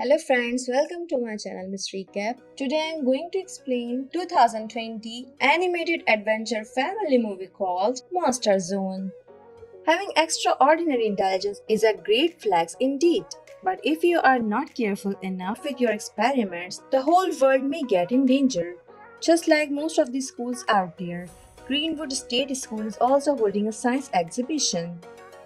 Hello friends, welcome to my channel Miss Recap. Today I am going to explain 2020 animated adventure family movie called Monster Zone. Having extraordinary intelligence is a great flex indeed. But if you are not careful enough with your experiments, the whole world may get in danger. Just like most of the schools out there, Greenwood State School is also holding a science exhibition.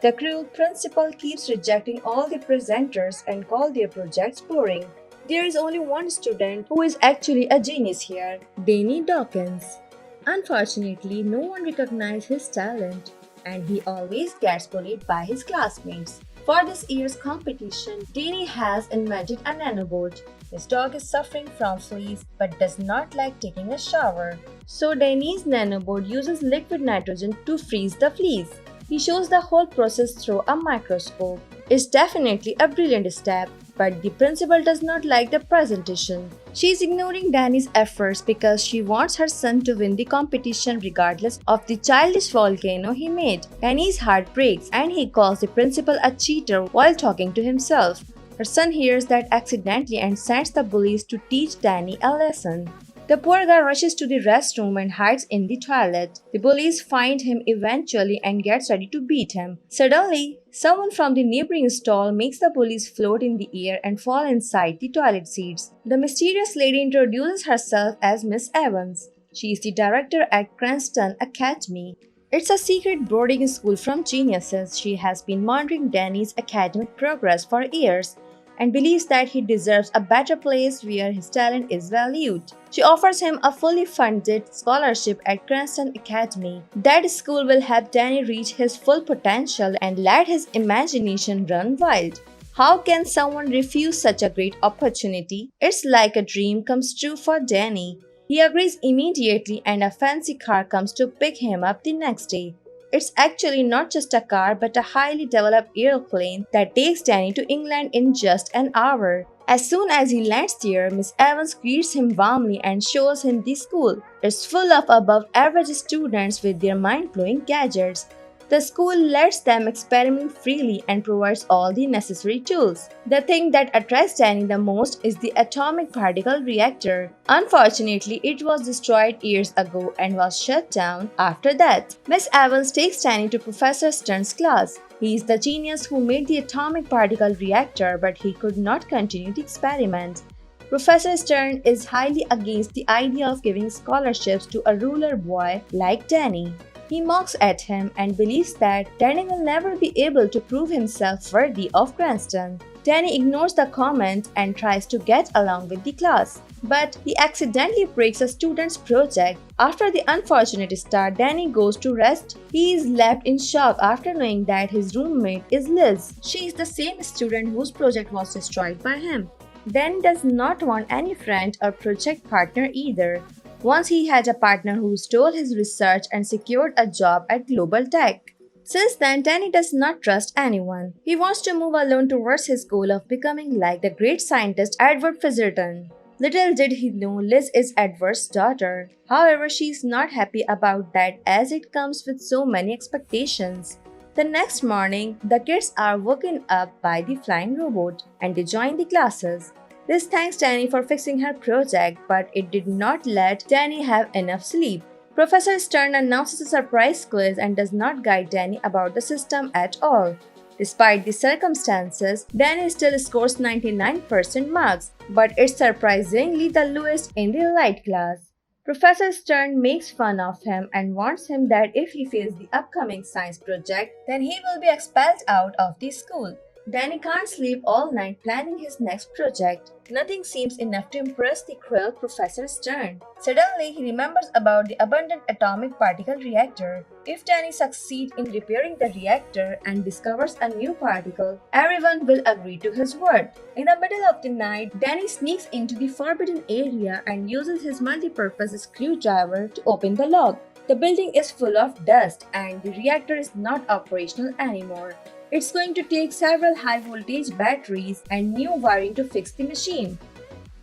The cruel principal keeps rejecting all the presenters and call their projects boring. There is only one student who is actually a genius here, Danny Dawkins. Unfortunately, no one recognizes his talent, and he always gets bullied by his classmates. For this year's competition, Danny has invented a nanobot. His dog is suffering from fleas but does not like taking a shower. So Danny's nanobot uses liquid nitrogen to freeze the fleas. He shows the whole process through a microscope. It's definitely a brilliant step, but the principal does not like the presentation. She is ignoring Danny's efforts because she wants her son to win the competition regardless of the childish volcano he made. Danny's heart breaks and he calls the principal a cheater while talking to himself. Her son hears that accidentally and sends the bullies to teach Danny a lesson. The poor guy rushes to the restroom and hides in the toilet. The bullies find him eventually and gets ready to beat him. Suddenly, someone from the neighboring stall makes the bullies float in the air and fall inside the toilet seats. The mysterious lady introduces herself as Miss Evans. She is the director at Craston Academy. It's a secret boarding school from geniuses. She has been monitoring Danny's academic progress for years and believes that he deserves a better place where his talent is valued. She offers him a fully funded scholarship at Cranston Academy. That school will help Danny reach his full potential and let his imagination run wild. How can someone refuse such a great opportunity? It's like a dream comes true for Danny. He agrees immediately and a fancy car comes to pick him up the next day. It's actually not just a car but a highly developed airplane that takes Danny to England in just an hour. As soon as he lands there, Miss Evans greets him warmly and shows him the school. It's full of above average students with their mind-blowing gadgets. The school lets them experiment freely and provides all the necessary tools. The thing that attracts Danny the most is the atomic particle reactor. Unfortunately, it was destroyed years ago and was shut down after that. Miss Evans takes Danny to Professor Stern's class. He is the genius who made the atomic particle reactor, but he could not continue the experiment. Professor Stern is highly against the idea of giving scholarships to a ruler boy like Danny. He mocks at him and believes that Danny will never be able to prove himself worthy of Cranston. Danny ignores the comment and tries to get along with the class, but he accidentally breaks a student's project. After the unfortunate start, Danny goes to rest. He is left in shock after knowing that his roommate is Liz. She is the same student whose project was destroyed by him. Danny does not want any friend or project partner either. Once he had a partner who stole his research and secured a job at Global Tech. Since then, Danny does not trust anyone. He wants to move alone towards his goal of becoming like the great scientist Edward Fisherton. Little did he know Liz is Edward's daughter. However, she is not happy about that as it comes with so many expectations. The next morning, the kids are woken up by the flying robot and they join the classes. This thanks Danny for fixing her project, but it did not let Danny have enough sleep. Professor Stern announces a surprise quiz and does not guide Danny about the system at all. Despite the circumstances, Danny still scores 99% marks, but it's surprisingly the lowest in the light class. Professor Stern makes fun of him and warns him that if he fails the upcoming science project, then he will be expelled out of the school. Danny can't sleep all night planning his next project. Nothing seems enough to impress the cruel Professor Stern. Suddenly, he remembers about the abundant atomic particle reactor. If Danny succeeds in repairing the reactor and discovers a new particle, everyone will agree to his word. In the middle of the night, Danny sneaks into the forbidden area and uses his multi-purpose screwdriver to open the lock. The building is full of dust and the reactor is not operational anymore. It's going to take several high-voltage batteries and new wiring to fix the machine.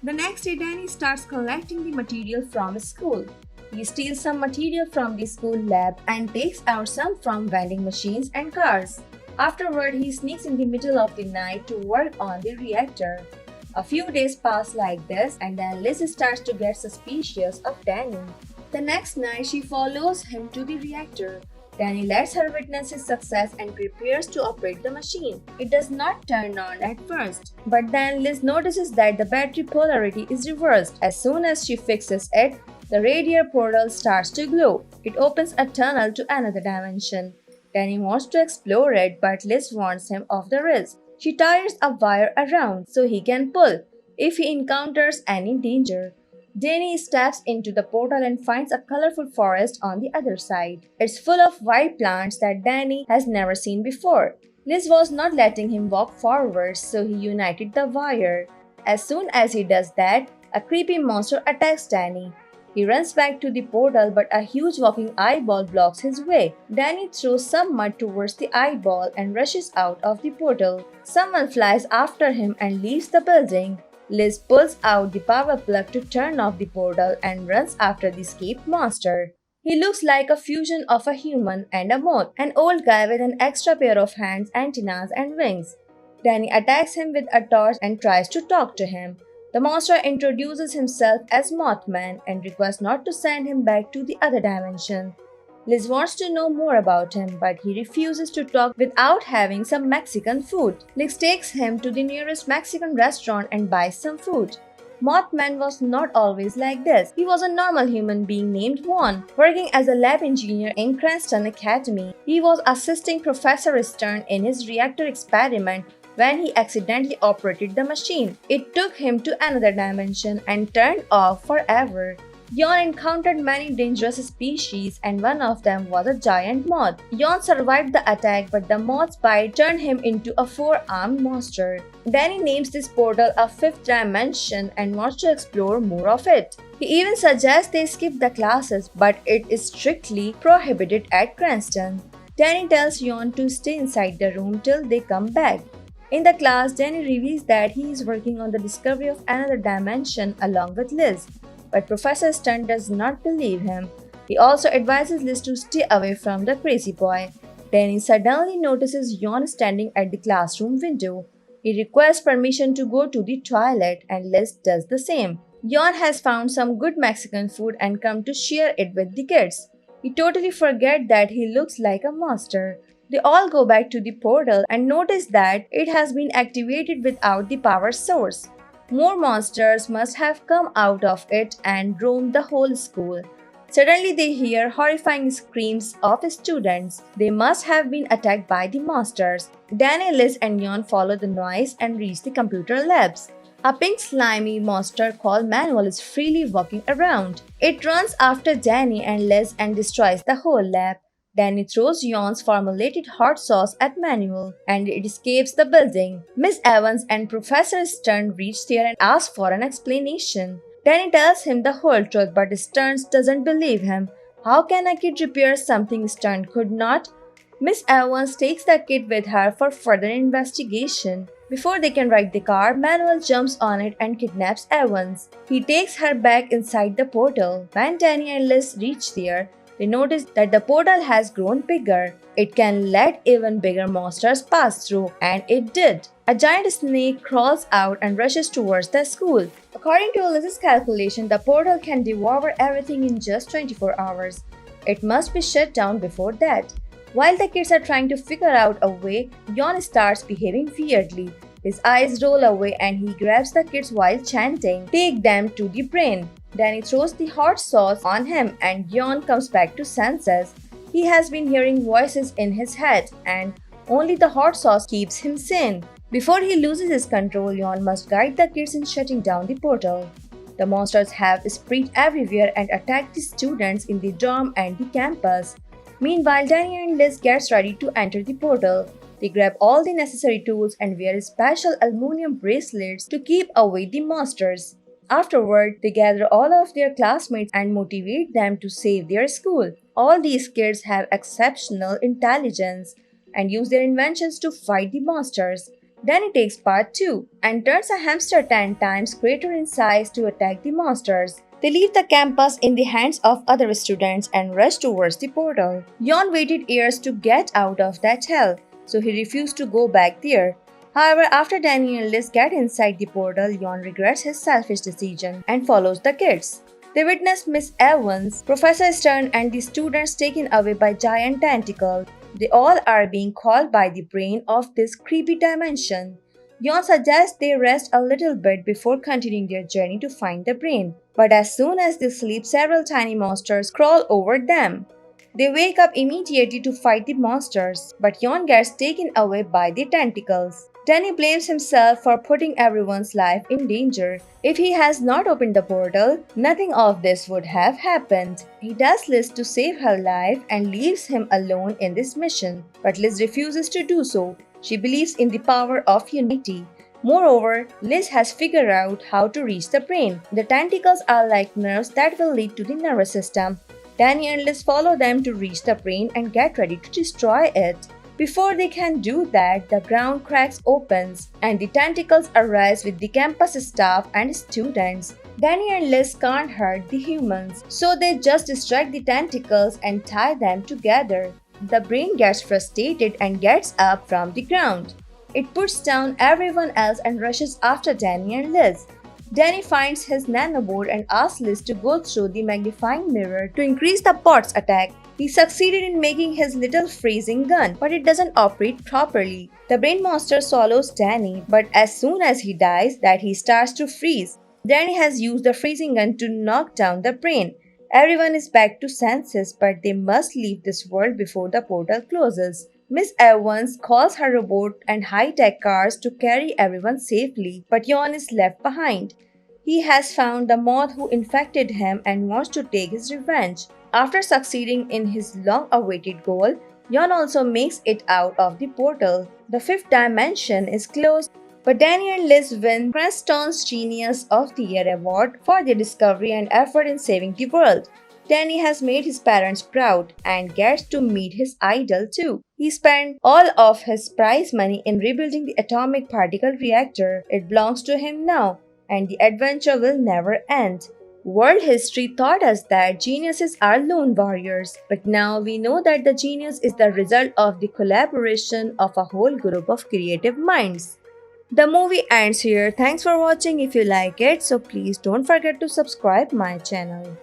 The next day, Danny starts collecting the material from his school. He steals some material from the school lab and takes out some from vending machines and cars. Afterward, he sneaks in the middle of the night to work on the reactor. A few days pass like this, and then Liz starts to get suspicious of Danny. The next night, she follows him to the reactor. Danny lets her witness his success and prepares to operate the machine. It does not turn on at first, but then Liz notices that the battery polarity is reversed. As soon as she fixes it, the radiator portal starts to glow. It opens a tunnel to another dimension. Danny wants to explore it, but Liz warns him of the risk. She ties a wire around so he can pull if he encounters any danger. Danny steps into the portal and finds a colorful forest on the other side. It's full of wild plants that Danny has never seen before. Liz was not letting him walk forward, so he united the wire. As soon as he does that, a creepy monster attacks Danny. He runs back to the portal, but a huge walking eyeball blocks his way. Danny throws some mud towards the eyeball and rushes out of the portal. Someone flies after him and leaves the building. Liz pulls out the power plug to turn off the portal and runs after the escaped monster. He looks like a fusion of a human and a moth, an old guy with an extra pair of hands, antennas, and wings. Danny attacks him with a torch and tries to talk to him. The monster introduces himself as Moth Man and requests not to send him back to the other dimension. Liz wants to know more about him, but he refuses to talk without having some Mexican food. Liz takes him to the nearest Mexican restaurant and buys some food. Moth Man was not always like this. He was a normal human being named Juan, working as a lab engineer in Craston Academy. He was assisting Professor Stern in his reactor experiment when he accidentally operated the machine. It took him to another dimension and turned off forever. Yon encountered many dangerous species, and one of them was a giant moth. Yon survived the attack, but the moth's bite turned him into a four-armed monster. Danny names this portal a fifth dimension and wants to explore more of it. He even suggests they skip the classes, but it is strictly prohibited at Cranston. Danny tells Yon to stay inside the room till they come back. In the class, Danny reveals that he is working on the discovery of another dimension along with Liz, but Professor Stern does not believe him. He also advises Liz to stay away from the crazy boy. Danny suddenly notices Yon standing at the classroom window. He requests permission to go to the toilet, and Liz does the same. Yon has found some good Mexican food and come to share it with the kids. He totally forgets that he looks like a monster. They all go back to the portal and notice that it has been activated without the power source. More monsters must have come out of it and roamed the whole school. Suddenly they hear horrifying screams of students. They must have been attacked by the monsters. Danny, Liz, and Yon follow the noise and reach the computer labs. A pink slimy monster called Manuel is freely walking around. It runs after Danny and Liz and destroys the whole lab. Danny throws Yon's formulated hot sauce at Manuel, and it escapes the building. Miss Evans and Professor Stern reach there and ask for an explanation. Danny tells him the whole truth, but Stern doesn't believe him. How can a kid repair something Stern could not? Miss Evans takes the kid with her for further investigation. Before they can ride the car, Manuel jumps on it and kidnaps Evans. He takes her back inside the portal. When Danny and Liz reach there, they notice that the portal has grown bigger. It can let even bigger monsters pass through, and it did. A giant snake crawls out and rushes towards the school. According to Liz's calculation, the portal can devour everything in just 24 hours. It must be shut down before that. While the kids are trying to figure out a way, Yon starts behaving weirdly. His eyes roll away and he grabs the kids while chanting, "Take them to the brain." Danny throws the hot sauce on him and Yon comes back to senses. He has been hearing voices in his head and only the hot sauce keeps him sane. Before he loses his control, Yon must guide the kids in shutting down the portal. The monsters have spread everywhere and attack the students in the dorm and the campus. Meanwhile, Danny and Liz gets ready to enter the portal. They grab all the necessary tools and wear special aluminum bracelets to keep away the monsters. Afterward, they gather all of their classmates and motivate them to save their school. All these kids have exceptional intelligence and use their inventions to fight the monsters. Danny takes part too and turns a hamster 10 times greater in size to attack the monsters. They leave the campus in the hands of other students and rush towards the portal. Yon waited years to get out of that hell, so he refused to go back there. However, after Danny and Liz get inside the portal, Yon regrets his selfish decision and follows the kids. They witness Miss Evans, Professor Stern, and the students taken away by giant tentacles. They all are being called by the brain of this creepy dimension. Yon suggests they rest a little bit before continuing their journey to find the brain. But as soon as they sleep, several tiny monsters crawl over them. They wake up immediately to fight the monsters, but Yon gets taken away by the tentacles. Danny blames himself for putting everyone's life in danger. If he has not opened the portal, nothing of this would have happened. He tells Liz to save her life and leaves him alone in this mission, but Liz refuses to do so. She believes in the power of unity. Moreover, Liz has figured out how to reach the brain. The tentacles are like nerves that will lead to the nervous system. Danny and Liz follow them to reach the brain and get ready to destroy it. Before they can do that, the ground cracks opens and the tentacles arise with the campus staff and students. Danny and Liz can't hurt the humans, so they just distract the tentacles and tie them together. The brain gets frustrated and gets up from the ground. It puts down everyone else and rushes after Danny and Liz. Danny finds his nanoboard and asks Liz to go through the magnifying mirror to increase the pot's attack. He succeeded in making his little freezing gun, but it doesn't operate properly. The brain monster swallows Danny, but as soon as he dies, he starts to freeze. Danny has used the freezing gun to knock down the brain. Everyone is back to senses, but they must leave this world before the portal closes. Miss Evans calls her robot and high-tech cars to carry everyone safely, but Yon is left behind. He has found the moth who infected him and wants to take his revenge. After succeeding in his long-awaited goal, Yon also makes it out of the portal. The fifth dimension is closed, but Danny and Liz win Cranston's Genius of the Year award for their discovery and effort in saving the world. Danny has made his parents proud and gets to meet his idol too. He spent all of his prize money in rebuilding the atomic particle reactor. It belongs to him now, and the adventure will never end. World history taught us that geniuses are lone warriors, but now we know that the genius is the result of the collaboration of a whole group of creative minds. The movie ends here. Thanks for watching. If you like it, so please don't forget to subscribe my channel.